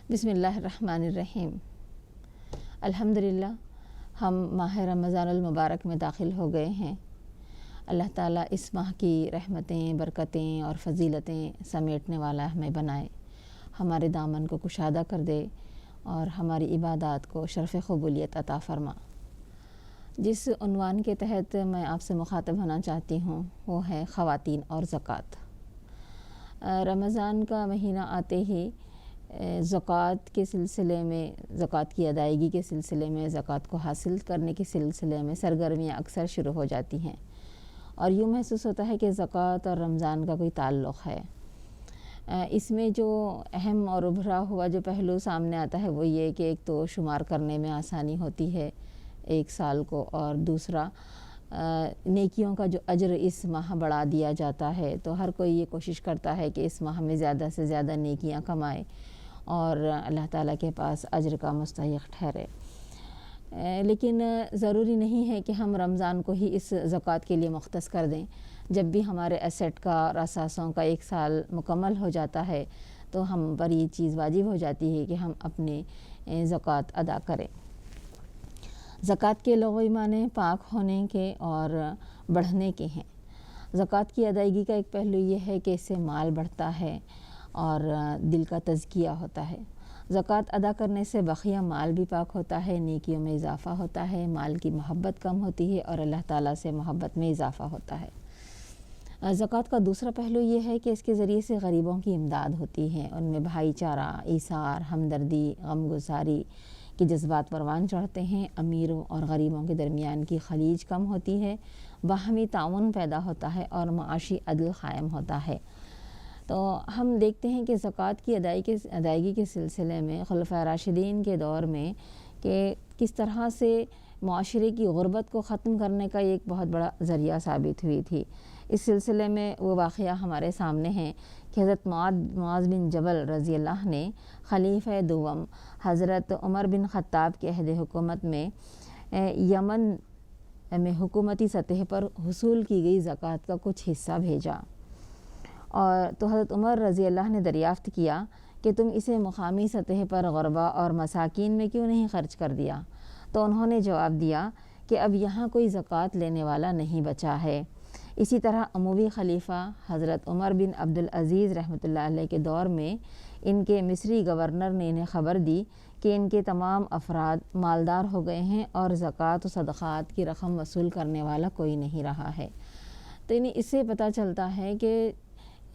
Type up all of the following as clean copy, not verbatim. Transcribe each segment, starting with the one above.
بسم اللہ الرحمن الرحیم۔ الحمدللہ ہم ماہ رمضان المبارک میں داخل ہو گئے ہیں۔ اللہ تعالیٰ اس ماہ کی رحمتیں، برکتیں اور فضیلتیں سمیٹنے والا ہمیں بنائے، ہمارے دامن کو کشادہ کر دے اور ہماری عبادات کو شرف قبولیت عطا فرما۔ جس عنوان کے تحت میں آپ سے مخاطب ہونا چاہتی ہوں وہ ہے خواتین اور زکوٰۃ۔ رمضان کا مہینہ آتے ہی زکوٰۃ کے سلسلے میں، زکوٰۃ کی ادائیگی کے سلسلے میں، زکوٰۃ کو حاصل کرنے کے سلسلے میں سرگرمیاں اکثر شروع ہو جاتی ہیں، اور یوں محسوس ہوتا ہے کہ زکوٰۃ اور رمضان کا کوئی تعلق ہے۔ اس میں جو اہم اور ابھرا ہوا جو پہلو سامنے آتا ہے وہ یہ کہ ایک تو شمار کرنے میں آسانی ہوتی ہے ایک سال کو، اور دوسرا نیکیوں کا جو اجر اس ماہ بڑھا دیا جاتا ہے، تو ہر کوئی یہ کوشش کرتا ہے کہ اس ماہ میں زیادہ سے زیادہ نیکیاں کمائے اور اللہ تعالیٰ کے پاس اجر کا مستحق ٹھہرے۔ لیکن ضروری نہیں ہے کہ ہم رمضان کو ہی اس زکوٰۃ کے لیے مختص کر دیں۔ جب بھی ہمارے ایسٹ کا اور اثاثوں کا ایک سال مکمل ہو جاتا ہے تو ہم پر یہ چیز واجب ہو جاتی ہے کہ ہم اپنے زکوٰۃ ادا کریں۔ زکوٰۃ کے لغوی معنی پاک ہونے کے اور بڑھنے کے ہیں۔ زکوٰۃ کی ادائیگی کا ایک پہلو یہ ہے کہ اس سے مال بڑھتا ہے اور دل کا تزکیہ ہوتا ہے۔ زکوٰۃ ادا کرنے سے بقیہ مال بھی پاک ہوتا ہے، نیکیوں میں اضافہ ہوتا ہے، مال کی محبت کم ہوتی ہے اور اللہ تعالیٰ سے محبت میں اضافہ ہوتا ہے۔ زکوٰۃ کا دوسرا پہلو یہ ہے کہ اس کے ذریعے سے غریبوں کی امداد ہوتی ہے، ان میں بھائی چارہ، ایثار، ہمدردی، غمگساری کے جذبات پروان چڑھتے ہیں، امیروں اور غریبوں کے درمیان کی خلیج کم ہوتی ہے، باہمی تعاون پیدا ہوتا ہے اور معاشی عدل قائم ہوتا ہے۔ تو ہم دیکھتے ہیں کہ زکوٰۃ کی ادائیگی کے سلسلے میں خلفائے راشدین کے دور میں کہ کس طرح سے معاشرے کی غربت کو ختم کرنے کا ایک بہت بڑا ذریعہ ثابت ہوئی تھی۔ اس سلسلے میں وہ واقعہ ہمارے سامنے ہیں کہ حضرت معاذ بن جبل رضی اللہ نے خلیفہ دوم حضرت عمر بن خطاب کے عہد حکومت میں یمن میں حکومتی سطح پر حصول کی گئی زکوٰۃ کا کچھ حصہ بھیجا، اور تو حضرت عمر رضی اللہ نے دریافت کیا کہ تم اسے مقامی سطح پر غربا اور مساکین میں کیوں نہیں خرچ کر دیا؟ تو انہوں نے جواب دیا کہ اب یہاں کوئی زکوٰۃ لینے والا نہیں بچا ہے۔ اسی طرح اموی خلیفہ حضرت عمر بن عبدالعزیز رحمۃ اللہ علیہ کے دور میں ان کے مصری گورنر نے انہیں خبر دی کہ ان کے تمام افراد مالدار ہو گئے ہیں اور زکوٰۃ و صدقات کی رقم وصول کرنے والا کوئی نہیں رہا ہے۔ تو اس سے پتہ چلتا ہے کہ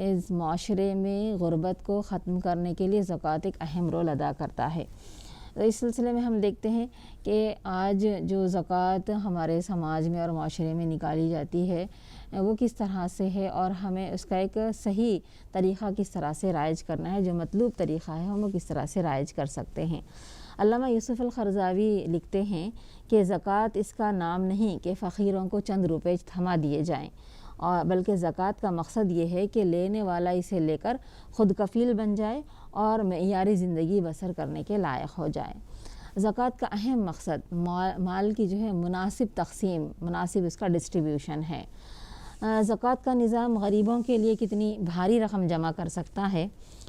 اس معاشرے میں غربت کو ختم کرنے کے لیے زکوٰۃ ایک اہم رول ادا کرتا ہے۔ اس سلسلے میں ہم دیکھتے ہیں کہ آج جو زکوٰۃ ہمارے سماج میں اور معاشرے میں نکالی جاتی ہے وہ کس طرح سے ہے، اور ہمیں اس کا ایک صحیح طریقہ کس طرح سے رائج کرنا ہے، جو مطلوب طریقہ ہے ہم وہ کس طرح سے رائج کر سکتے ہیں۔ علامہ یوسف القرضاوی لکھتے ہیں کہ زکوٰۃ اس کا نام نہیں کہ فقیروں کو چند روپے تھما دیے جائیں، اور بلکہ زکوٰۃ کا مقصد یہ ہے کہ لینے والا اسے لے کر خود کفیل بن جائے اور معیاری زندگی بسر کرنے کے لائق ہو جائے۔ زکوٰۃ کا اہم مقصد مال کی جو ہے مناسب تقسیم، مناسب اس کا ڈسٹریبیوشن ہے۔ زکوٰۃ کا نظام غریبوں کے لیے کتنی بھاری رقم جمع کر سکتا ہے،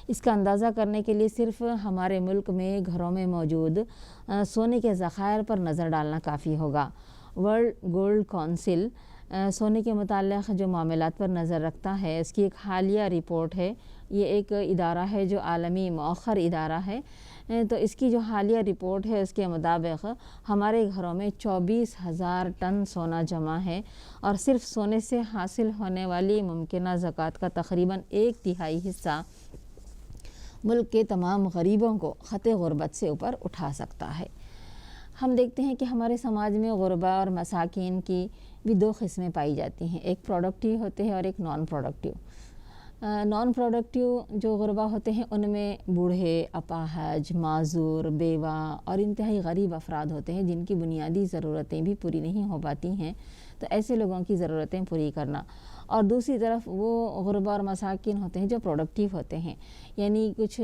اس کا اندازہ کرنے کے لیے صرف ہمارے ملک میں گھروں میں موجود سونے کے ذخائر پر نظر ڈالنا کافی ہوگا۔ ورلڈ گولڈ کونسل سونے کے متعلق جو معاملات پر نظر رکھتا ہے، اس کی ایک حالیہ رپورٹ ہے، یہ ایک ادارہ ہے جو عالمی مؤخر ادارہ ہے، تو اس کی جو حالیہ رپورٹ ہے اس کے مطابق ہمارے گھروں میں 24,000 ٹن سونا جمع ہے، اور صرف سونے سے حاصل ہونے والی ممکنہ زکوٰۃ کا تقریباً 1/3 حصہ ملک کے تمام غریبوں کو خط غربت سے اوپر اٹھا سکتا ہے۔ ہم دیکھتے ہیں کہ ہمارے سماج میں غربا اور مساکین کی بھی دو قسمیں پائی جاتی ہیں، ایک پروڈکٹیو ہوتے ہیں اور ایک نان پروڈکٹیو۔ نان پروڈکٹیو جو غربا ہوتے ہیں ان میں بوڑھے، اپاہج، معذور، بیوہ اور انتہائی غریب افراد ہوتے ہیں جن کی بنیادی ضرورتیں بھی پوری نہیں ہو پاتی ہیں، تو ایسے لوگوں کی ضرورتیں پوری کرنا۔ اور دوسری طرف وہ غربا اور مساکین ہوتے ہیں جو پروڈکٹیو ہوتے ہیں، یعنی کچھ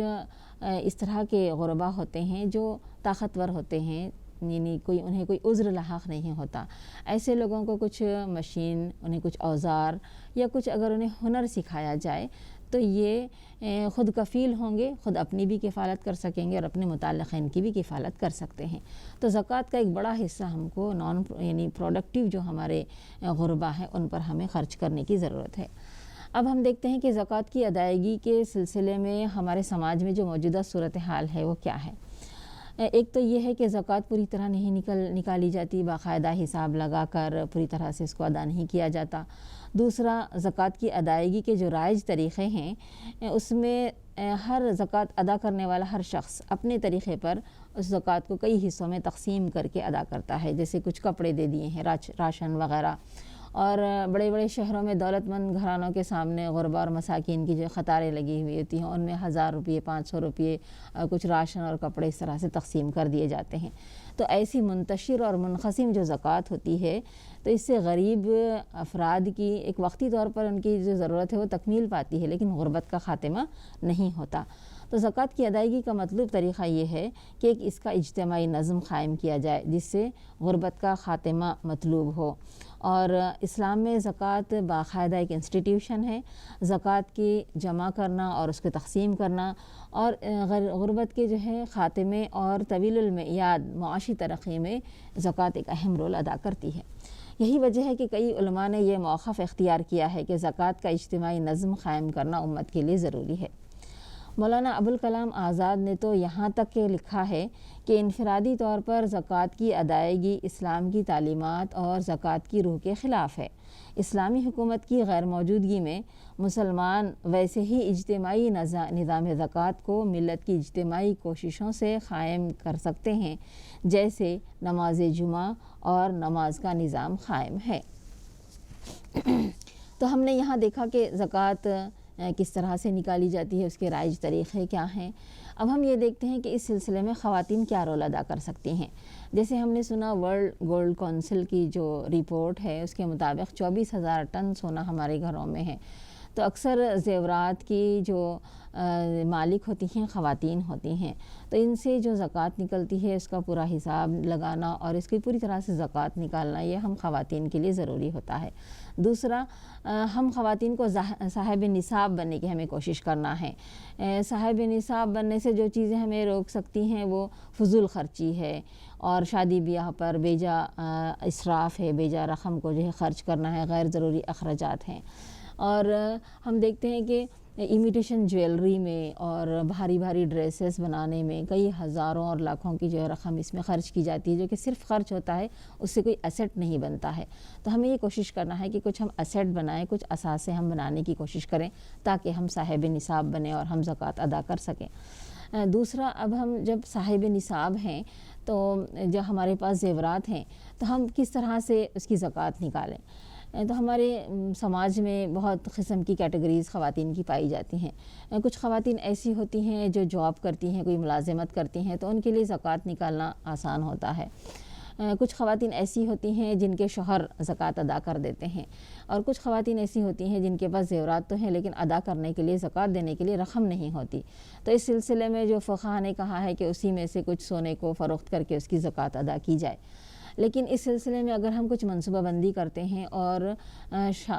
اس طرح کے غربا ہوتے ہیں جو طاقتور ہوتے ہیں، یعنی انہیں کوئی عذر لاحق نہیں ہوتا. ایسے لوگوں کو کچھ مشین، انہیں کچھ اوزار یا کچھ اگر انہیں ہنر سکھایا جائے تو یہ خود کفیل ہوں گے، خود اپنی بھی کفالت کر سکیں گے اور اپنے متعلقین کی بھی کفالت کر سکتے ہیں. تو زکوٰۃ کا ایک بڑا حصہ ہم کو یعنی پروڈکٹیو جو ہمارے غربا ہیں ان پر ہمیں خرچ کرنے کی ضرورت ہے. اب ہم دیکھتے ہیں کہ زکوٰۃ کی ادائیگی کے سلسلے میں ہمارے سماج میں جو موجودہ صورتحال ہے وہ کیا ہے. ایک تو یہ ہے کہ زکوٰۃ پوری طرح نہیں نکالی جاتی، باقاعدہ حساب لگا کر پوری طرح سے اس کو ادا نہیں کیا جاتا. دوسرا، زکوٰۃ کی ادائیگی کے جو رائج طریقے ہیں اس میں ہر زکوٰۃ ادا کرنے والا ہر شخص اپنے طریقے پر اس زکوٰۃ کو کئی حصوں میں تقسیم کر کے ادا کرتا ہے. جیسے کچھ کپڑے دے دیے ہیں، راشن وغیرہ. اور بڑے بڑے شہروں میں دولت مند گھرانوں کے سامنے غربا اور مساکین کی جو قطاریں لگی ہوئی ہوتی ہیں، ان میں 1000 روپے، 500 روپے کچھ راشن اور کپڑے اس طرح سے تقسیم کر دیے جاتے ہیں. تو ایسی منتشر اور منقسم جو زکوٰۃ ہوتی ہے تو اس سے غریب افراد کی ایک وقتی طور پر ان کی جو ضرورت ہے وہ تکمیل پاتی ہے، لیکن غربت کا خاتمہ نہیں ہوتا. تو زکوٰۃ کی ادائیگی کا مطلوب طریقہ یہ ہے کہ اس کا اجتماعی نظم قائم کیا جائے جس سے غربت کا خاتمہ مطلوب ہو. اور اسلام میں زکوٰۃ باقاعدہ ایک انسٹیٹیوشن ہے. زکوٰۃ کی جمع کرنا اور اس کو تقسیم کرنا اور غربت کے جو ہے خاتمے اور طویل المیعاد معاشی ترقی میں زکوٰۃ ایک اہم رول ادا کرتی ہے. یہی وجہ ہے کہ کئی علماء نے یہ موقف اختیار کیا ہے کہ زکوٰۃ کا اجتماعی نظم قائم کرنا امت کے لیے ضروری ہے. مولانا ابوالکلام آزاد نے تو یہاں تک کہ لکھا ہے کہ انفرادی طور پر زکوٰۃ کی ادائیگی اسلام کی تعلیمات اور زکوٰۃ کی روح کے خلاف ہے. اسلامی حکومت کی غیر موجودگی میں مسلمان ویسے ہی اجتماعی نظام زکوٰۃ کو ملت کی اجتماعی کوششوں سے قائم کر سکتے ہیں جیسے نماز جمعہ اور نماز کا نظام قائم ہے. تو ہم نے یہاں دیکھا کہ زکوٰۃ کس طرح سے نکالی جاتی ہے، اس کے رائج طریقے کیا ہیں. اب ہم یہ دیکھتے ہیں کہ اس سلسلے میں خواتین کیا رول ادا کر سکتی ہیں. جیسے ہم نے سنا ورلڈ گولڈ کونسل کی جو رپورٹ ہے اس کے مطابق 24,000 ٹن سونا ہمارے گھروں میں ہے. تو اکثر زیورات کی جو مالک ہوتی ہیں خواتین ہوتی ہیں. تو ان سے جو زکوٰۃ نکلتی ہے اس کا پورا حساب لگانا اور اس کی پوری طرح سے زکوٰۃ نکالنا یہ ہم خواتین کے لیے ضروری ہوتا ہے. دوسرا، ہم خواتین کو صاحب نصاب بننے کی ہمیں کوشش کرنا ہے. صاحب نصاب بننے سے جو چیزیں ہمیں روک سکتی ہیں وہ فضول خرچی ہے اور شادی بیاہ پر بیجا اسراف ہے، بیجا رقم کو جو ہے خرچ کرنا ہے، غیر ضروری اخراجات ہیں. اور ہم دیکھتے ہیں کہ امیٹیشن جویلری میں اور بھاری بھاری ڈریسز بنانے میں کئی ہزاروں اور لاکھوں کی جو ہے رقم اس میں خرچ کی جاتی ہے، جو کہ صرف خرچ ہوتا ہے، اس سے کوئی ایسٹ نہیں بنتا ہے. تو ہمیں یہ کوشش کرنا ہے کہ کچھ ہم ایسٹ بنائیں، کچھ اثاثے ہم بنانے کی کوشش کریں تاکہ ہم صاحب نصاب بنیں اور ہم زکوٰۃ ادا کر سکیں. دوسرا، اب ہم جب صاحب نصاب ہیں تو جو ہمارے پاس زیورات ہیں تو ہم کس طرح سے اس کی زکوٰۃ نکالیں. تو ہمارے سماج میں بہت قسم کی کیٹیگریز خواتین کی پائی جاتی ہیں. کچھ خواتین ایسی ہوتی ہیں جو جاب کرتی ہیں، کوئی ملازمت کرتی ہیں، تو ان کے لیے زکوٰۃ نکالنا آسان ہوتا ہے. کچھ خواتین ایسی ہوتی ہیں جن کے شوہر زکوٰۃ ادا کر دیتے ہیں، اور کچھ خواتین ایسی ہوتی ہیں جن کے پاس زیورات تو ہیں لیکن ادا کرنے کے لیے، زکوٰۃ دینے کے لیے رقم نہیں ہوتی. تو اس سلسلے میں جو فقہاء نے کہا ہے کہ اسی میں سے کچھ سونے کو فروخت کر کے اس کی زکوٰۃ ادا کی جائے. لیکن اس سلسلے میں اگر ہم کچھ منصوبہ بندی کرتے ہیں اور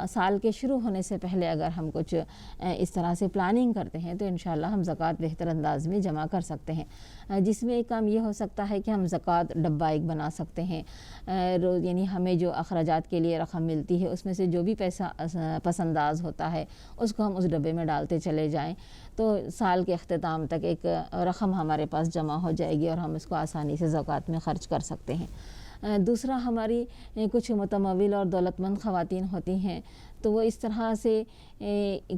سال کے شروع ہونے سے پہلے اگر ہم کچھ اس طرح سے پلاننگ کرتے ہیں تو انشاءاللہ ہم زکوٰۃ بہتر انداز میں جمع کر سکتے ہیں. جس میں ایک کام یہ ہو سکتا ہے کہ ہم زکوٰۃ ڈبہ ایک بنا سکتے ہیں. یعنی ہمیں جو اخراجات کے لیے رقم ملتی ہے اس میں سے جو بھی پیسہ پس انداز ہوتا ہے اس کو ہم اس ڈبے میں ڈالتے چلے جائیں تو سال کے اختتام تک ایک رقم ہمارے پاس جمع ہو جائے گی اور ہم اس کو آسانی سے زکوٰۃ میں خرچ کر سکتے ہیں. دوسرا، ہماری کچھ متمول اور دولت مند خواتین ہوتی ہیں تو وہ اس طرح سے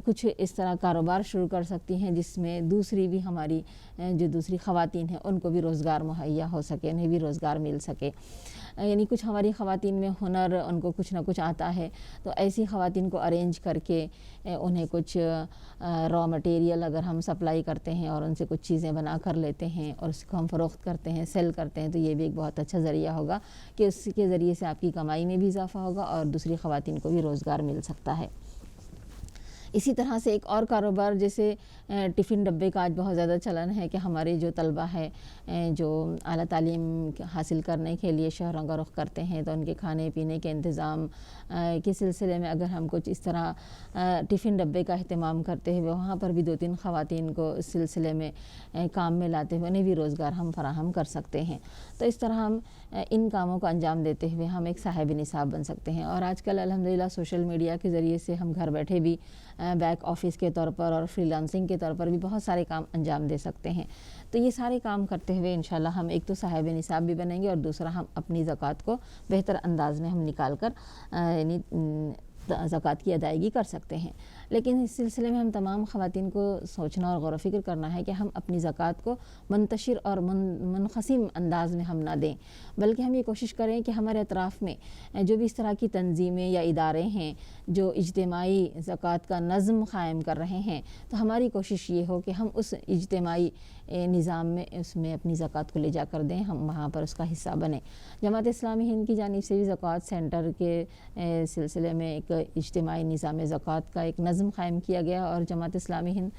کچھ اس طرح کاروبار شروع کر سکتی ہیں جس میں دوسری بھی ہماری جو دوسری خواتین ہیں ان کو بھی روزگار مہیا ہو سکے، انہیں بھی روزگار مل سکے. یعنی کچھ ہماری خواتین میں ہنر، ان کو کچھ نہ کچھ آتا ہے، تو ایسی خواتین کو ارینج کر کے انہیں کچھ را مٹیریل اگر ہم سپلائی کرتے ہیں اور ان سے کچھ چیزیں بنا کر لیتے ہیں اور اس کو ہم فروخت کرتے ہیں، سیل کرتے ہیں، تو یہ بھی ایک بہت اچھا ذریعہ ہوگا کہ اس کے ذریعے سے آپ کی کمائی میں بھی اضافہ ہوگا اور دوسری خواتین کو بھی روزگار مل سکتا ہے. اسی طرح سے ایک اور کاروبار جیسے ٹفن ڈبے کا آج بہت زیادہ چلن ہے کہ ہمارے جو طلبہ ہے جو اعلیٰ تعلیم حاصل کرنے کے لیے شہروں کا رخ کرتے ہیں تو ان کے کھانے پینے کے انتظام کے سلسلے میں اگر ہم کچھ اس طرح ٹفن ڈبے کا اہتمام کرتے ہوئے وہاں پر بھی 2-3 خواتین کو اس سلسلے میں کام میں لاتے ہوئے انہیں بھی روزگار ہم فراہم کر سکتے ہیں. تو اس طرح ہم ان کاموں کو انجام دیتے ہوئے ہم ایک صاحب نصاب بن سکتے ہیں. اور آج کل الحمدللہ سوشل میڈیا کے ذریعے سے ہم گھر بیٹھے بھی بیک آفس کے طور پر اور فری لانسنگ کے طور پر بھی بہت سارے کام انجام دے سکتے ہیں. تو یہ سارے کام کرتے ہوئے انشاءاللہ ہم ایک تو صاحب نصاب بھی بنیں گے اور دوسرا ہم اپنی زکوٰۃ کو بہتر انداز میں ہم نکال کر یعنی زکوٰۃ کی ادائیگی کر سکتے ہیں. لیکن اس سلسلے میں ہم تمام خواتین کو سوچنا اور غور و فکر کرنا ہے کہ ہم اپنی زکوٰۃ کو منتشر اور منقسم انداز میں ہم نہ دیں، بلکہ ہم یہ کوشش کریں کہ ہمارے اطراف میں جو بھی اس طرح کی تنظیمیں یا ادارے ہیں جو اجتماعی زکوٰۃ کا نظم قائم کر رہے ہیں تو ہماری کوشش یہ ہو کہ ہم اس اجتماعی نظام میں اس میں اپنی زکوٰۃ کو لے جا کر دیں، ہم وہاں پر اس کا حصہ بنیں. جماعت اسلامی ہند کی جانب سے بھی زکوٰۃ سینٹر کے سلسلے میں ایک اجتماعی نظام زکوٰۃ کا ایک نظم قائم کیا گیا اور جماعت اسلامی ہند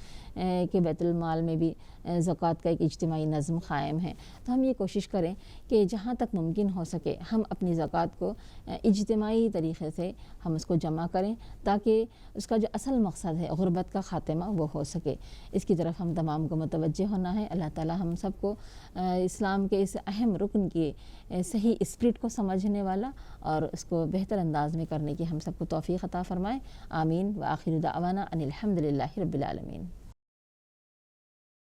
کے بیت المال میں بھی زکوٰۃ کا ایک اجتماعی نظم قائم ہے. تو ہم یہ کوشش کریں کہ جہاں تک ممکن ہو سکے ہم اپنی زکوٰۃ کو اجتماعی طریقے سے ہم اس کو جمع کریں تاکہ اس کا جو اصل مقصد ہے غربت کا خاتمہ وہ ہو سکے. اس کی طرف ہم تمام کو متوجہ ہونا ہے. اللہ تعالی ہم سب کو اسلام کے اس اہم رکن کی صحیح اسپرٹ کو سمجھنے والا اور اس کو بہتر انداز میں کرنے کی ہم سب کو توفیق عطا فرمائے. آمین. وآخر دعوانا ان الحمد للہ رب العالمین.